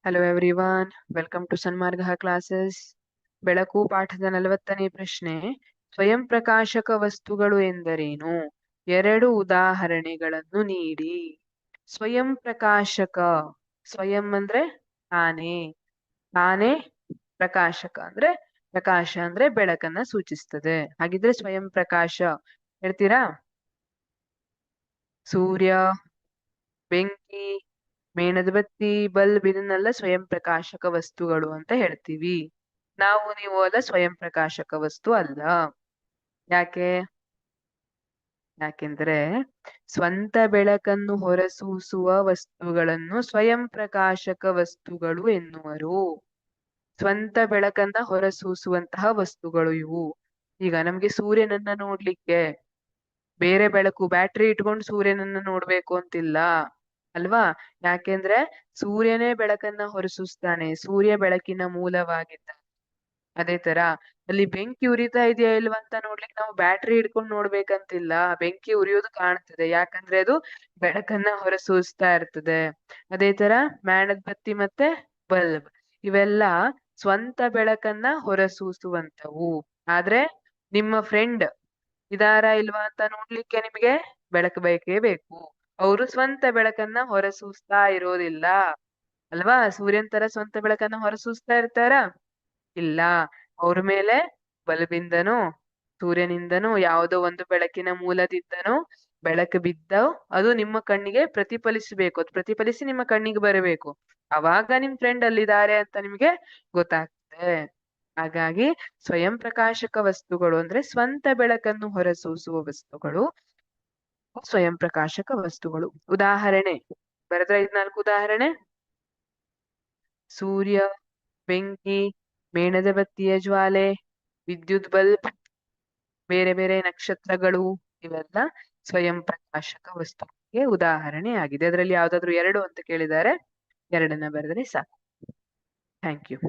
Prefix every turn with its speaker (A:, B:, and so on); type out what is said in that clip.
A: Hello everyone, welcome to Sanmarga classes. ಬೆಳಕು ಪಾಠದ 40ನೇ ಪ್ರಶ್ನೆ. ಸ್ವಯಂ ಪ್ರಕಾಶಕ ವಸ್ತುಗಳು ಎಂದರೇನು? 2 ಉದಾಹರಣೆಗಳನ್ನು ನೀಡಿ. ಸ್ವಯಂ ಪ್ರಕಾಶಕ, ಸ್ವಯಂ ಅಂದ್ರೆ ತಾನೇ, ತಾನೇ ಪ್ರಕಾಶಕ ಅಂದ್ರೆ ಪ್ರಕಾಶ ಅಂದ್ರೆ ಬೆಳಕನ್ನ ಸೂಚಿಸ್ತದೆ. ಹಾಗಿದ್ರೆ ಸ್ವಯಂ ಪ್ರಕಾಶ ಹೇಳ್ತೀರಾ? ಸೂರ್ಯ, ಬೆಂಕಿ, ಮೇಣದ ಬತ್ತಿ, ಬಲ್ಬ್ ಇದನ್ನೆಲ್ಲ ಸ್ವಯಂ ಪ್ರಕಾಶಕ ವಸ್ತುಗಳು ಅಂತ ಹೇಳ್ತೀವಿ. ನೀವು ಅಲ್ಲ ಸ್ವಯಂ ಪ್ರಕಾಶಕ ವಸ್ತು ಅಲ್ಲ. ಯಾಕೆಂದ್ರೆ ಸ್ವಂತ ಬೆಳಕನ್ನು ಹೊರಸೂಸುವ ವಸ್ತುಗಳನ್ನು ಸ್ವಯಂ ಪ್ರಕಾಶಕ ವಸ್ತುಗಳು ಎನ್ನುವರು. ಸ್ವಂತ ಬೆಳಕನ್ನ ಹೊರಸೂಸುವಂತಹ ವಸ್ತುಗಳು ಇವು. ಈಗ ನಮ್ಗೆ ಸೂರ್ಯನನ್ನ ನೋಡ್ಲಿಕ್ಕೆ ಬೇರೆ ಬೆಳಕು, ಬ್ಯಾಟ್ರಿ ಇಟ್ಕೊಂಡು ಸೂರ್ಯನನ್ನ ನೋಡ್ಬೇಕು ಅಂತಿಲ್ಲ ಅಲ್ವಾ? ಯಾಕೆಂದ್ರೆ ಸೂರ್ಯನೇ ಬೆಳಕನ್ನ ಹೊರಸೂಸ್ತಾನೆ, ಸೂರ್ಯ ಬೆಳಕಿನ ಮೂಲವಾಗಿದ್ದ. ಅದೇ ತರ ಅಲ್ಲಿ ಬೆಂಕಿ ಉರಿತಾ ಇದೆಯಾ ಇಲ್ವಾ ಅಂತ ನೋಡ್ಲಿಕ್ಕೆ ನಾವು ಬ್ಯಾಟ್ರಿ ಹಿಡ್ಕೊಂಡು ನೋಡ್ಬೇಕಂತಿಲ್ಲ. ಬೆಂಕಿ ಉರಿಯೋದು ಕಾಣ್ತದೆ, ಯಾಕಂದ್ರೆ ಅದು ಬೆಳಕನ್ನ ಹೊರಸೂಸ್ತಾ ಇರ್ತದೆ. ಅದೇ ತರ ಮೇಣದ ಬತ್ತಿ ಮತ್ತೆ ಬಲ್ಬ್ ಇವೆಲ್ಲ ಸ್ವಂತ ಬೆಳಕನ್ನ ಹೊರಸೂಸುವಂತವು. ಆದ್ರೆ ನಿಮ್ಮ ಫ್ರೆಂಡ್ ಇದಾರ ಇಲ್ವಾ ಅಂತ ನೋಡ್ಲಿಕ್ಕೆ ನಿಮಗೆ ಬೆಳಕು ಬೇಕೇ ಬೇಕು. ಅವರು ಸ್ವಂತ ಬೆಳಕನ್ನ ಹೊರಸೂಸ್ತಾ ಇರೋದಿಲ್ಲ ಅಲ್ವಾ? ಸೂರ್ಯನ್ ತರ ಸ್ವಂತ ಬೆಳಕನ್ನ ಹೊರಸೂಸ್ತಾ ಇರ್ತಾರ? ಇಲ್ಲ. ಅವ್ರ ಮೇಲೆ ಬಲ್ಬಿಂದನೋ ಸೂರ್ಯನಿಂದನೋ ಯಾವುದೋ ಒಂದು ಬೆಳಕಿನ ಮೂಲದಿಂದನೋ ಬೆಳಕು ಬಿದ್ದ ಅದು ನಿಮ್ಮ ಕಣ್ಣಿಗೆ ಪ್ರತಿಫಲಿಸಬೇಕು. ಅದು ಪ್ರತಿಫಲಿಸಿ ನಿಮ್ಮ ಕಣ್ಣಿಗೆ ಬರಬೇಕು. ಅವಾಗ ನಿಮ್ ಫ್ರೆಂಡ್ ಅಲ್ಲಿದ್ದಾರೆ ಅಂತ ನಿಮ್ಗೆ ಗೊತ್ತಾಗ್ತದೆ. ಹಾಗಾಗಿ ಸ್ವಯಂ ಪ್ರಕಾಶಕ ವಸ್ತುಗಳು ಅಂದ್ರೆ ಸ್ವಂತ ಬೆಳಕನ್ನು ಹೊರಸೂಸುವ ವಸ್ತುಗಳು ಸ್ವಯಂ ಪ್ರಕಾಶಕ ವಸ್ತುಗಳು. ಉದಾಹರಣೆ ಬರೆದ್ರ 4 ಉದಾಹರಣೆ. ಸೂರ್ಯ, ಬೆಂಕಿ, ಮೇಣದ ಬತ್ತಿಯ ಜ್ವಾಲೆ, ವಿದ್ಯುತ್ ಬಲ್ಬ್, ಬೇರೆ ಬೇರೆ ನಕ್ಷತ್ರಗಳು ಇವೆಲ್ಲ ಸ್ವಯಂ ಪ್ರಕಾಶಕ ವಸ್ತುಗಳಿಗೆ ಉದಾಹರಣೆ ಆಗಿದೆ. ಅದರಲ್ಲಿ ಯಾವ್ದಾದ್ರು 2 ಅಂತ ಕೇಳಿದ್ದಾರೆ, 2ನ್ನ ಬರೆದ್ರೆ ಸಾಕು. Thank you.